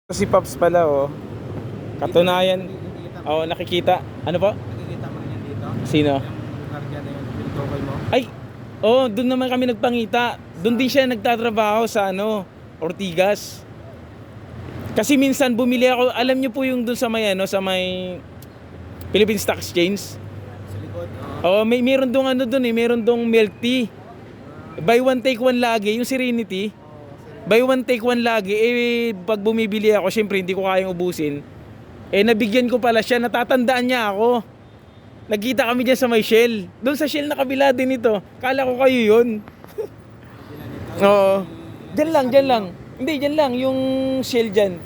Si Pops pala, oh. Katunayan. Oh, nakikita. Ano po? Nakikita mo rin yan dito? Sino? Yung lugar dyan na yun, pinitukoy mo? Ay, oh, doon naman kami nagpangita. Doon din siya nagtatrabaho sa Ortigas. Kasi minsan bumili ako, alam niyo po yung doon sa may sa may Philippine Stock Exchange. Sa likod? Oh, meron dong doon meron dong milk tea. Buy one take one lagi, yung Serenity. Buy one take one lagi. Pag bumibili ako, syempre hindi ko kayang ubusin. Nabigyan ko pala siya, natatandaan niya ako. Nagkita kami diyan sa may Shell. Doon sa Shell na kabila din ito. Kala ko kayo 'yun. Oo. Diyan lang. Hindi, diyan lang yung Shell diyan.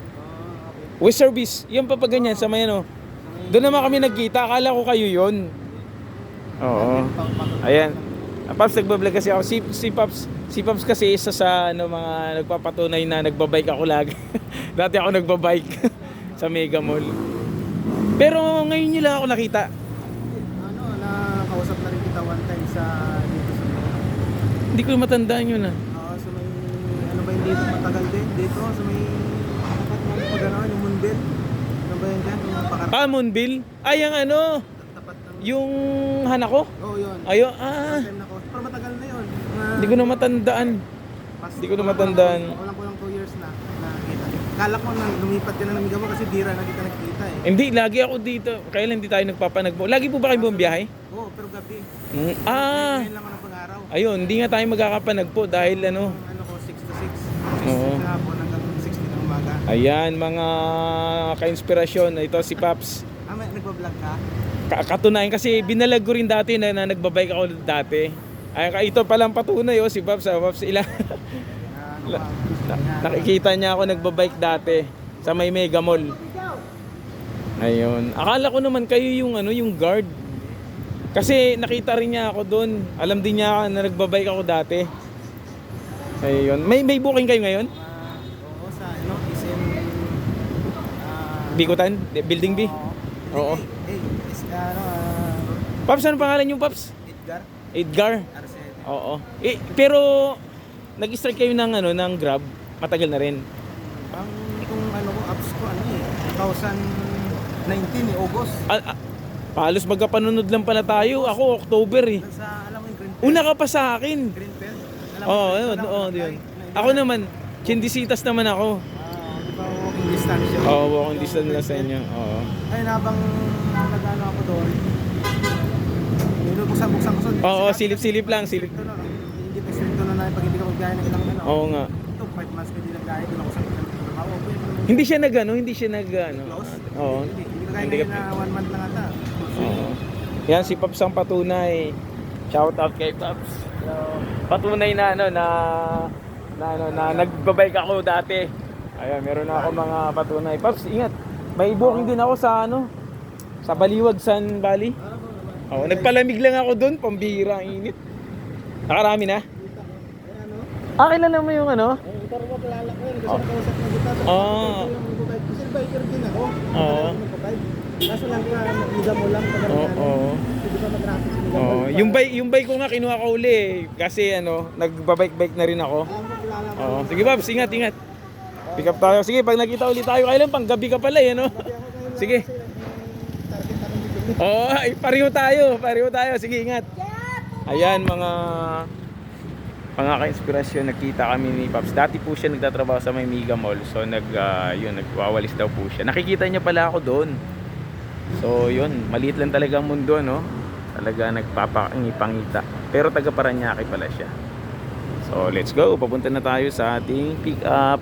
With service, yung papaganyan sa may Doon naman kami nagkita, akala ko kayo 'yun. Oo. Ayan. Pops, nagbablog kasi ako. Si Pops kasi isa sa mga nagpapatunay na nagbabike ako lagi. Dati ako nagbabike sa Mega Mall. Pero ngayon nyo lang ako nakita. Nakausap na rin kita one time sa dito sa Hindi ko matandaan yun sa may, ano ba yung dito matagal din? Dito sa may, tapat mo pag yung Moonbill. Ano ba yun dyan? Yung pakar... Moonbill? Ay, ang Tapat ng... yung Hanako? Oo, yun. Ayun, Time na ko. Pero matagal na yun. Hindi ko na matandaan. Hindi ko na matandaan. Kulang 2 years na nakita. Kala ko na lumipat ka na ng Migamo kasi bira na kita nakikita eh. Hindi, lagi ako dito. Kailan hindi tayo nagpapanagbo? Lagi po ba kayo bumibiyahe? Oo, pero gabi. Ngayon lang ako ng pag-araw. Ayun, hindi nga tayo magkakapanagpo dahil Ano ko, 6 to 6. 6 Oo. na hapon hanggang 6 din ng umaga. Ayan, mga ka-inspirasyon. Ito si Pops. May nagbablog ka? Katunayan kasi binalag ko rin dati na nagbabike ako dati. Ay, ito palang patunay si Pops. Pops ilan. Nakikita niya ako nagbabike dati sa may Mega Mall. Ayun. Akala ko naman kayo yung yung guard. Kasi nakita rin niya ako doon. Alam din niya na nagbabike ako dati. Ayun. May booking kayo ngayon? Oo, sa SM Bikutan? Building B? Oo. Pops, ano pangalan niyo, Pops? Edgar? R7. Oo. Pero nag-start kayo ng Grab, matagal na rin. Kung apps ko 2019 August. Palos magkapanunod lang pala tayo. Ako October Sa alam mo yung Greenfield. Una ka pa sa akin. Greenfield. Yun. Ako naman, Chendisitas naman ako. Di ba walking distance yun? Walking distance na sa inyo. Oo. Ayun, habang nag-ano ako doon, buksan ko. Oo, silip-silip lang. Hindi pa stricto na pag hindi ka mag-gaya ng ilang Oo nga. Ito, 5 months ka hindi nag-gaya, doon ako sa trabaho. Hindi siya nag Close? Oo. Hindi ka kaya na 1 month lang ata. Oo. Yan si Pops ang patunay. Shout out kay Pops. Patunay na na nagbabike ako dati. Ayan, meron na ako mga patunay. Pops, ingat. May booking din ako sa sa Baliwag, San Valley. Oo, nagpalamig lang ako doon, pambihira ang init. Nakarami na. Kilala mo yung Pero mo kilala ko yun, kasi nakausap na kita. Kasi biker din ako. Oo. Kaso lang ka, mo lang. Oo. Hindi pa mag-traffic sa Oh, yung bike ko nga kinuha ko uli kasi nagbabike na rin ako. Oo. Sige Pops, ingat. Pick up tayo. Sige, pag nakita ulit tayo, kailan pang gabi ka pala Sige. Oo, pareho tayo. Sige, ingat. Ayan mga ka-inspirasyon, nakita kami ni Pops. Dati po siya nagtatrabaho sa may Mega Mall. So nagwawalis daw po siya. Nakikita niya pala ako doon. So yun, maliit lang talaga ang mundo, Talaga nagpapangipangita. Pero taga Paranaque pala siya. So let's go, papunta na tayo sa ating pick up.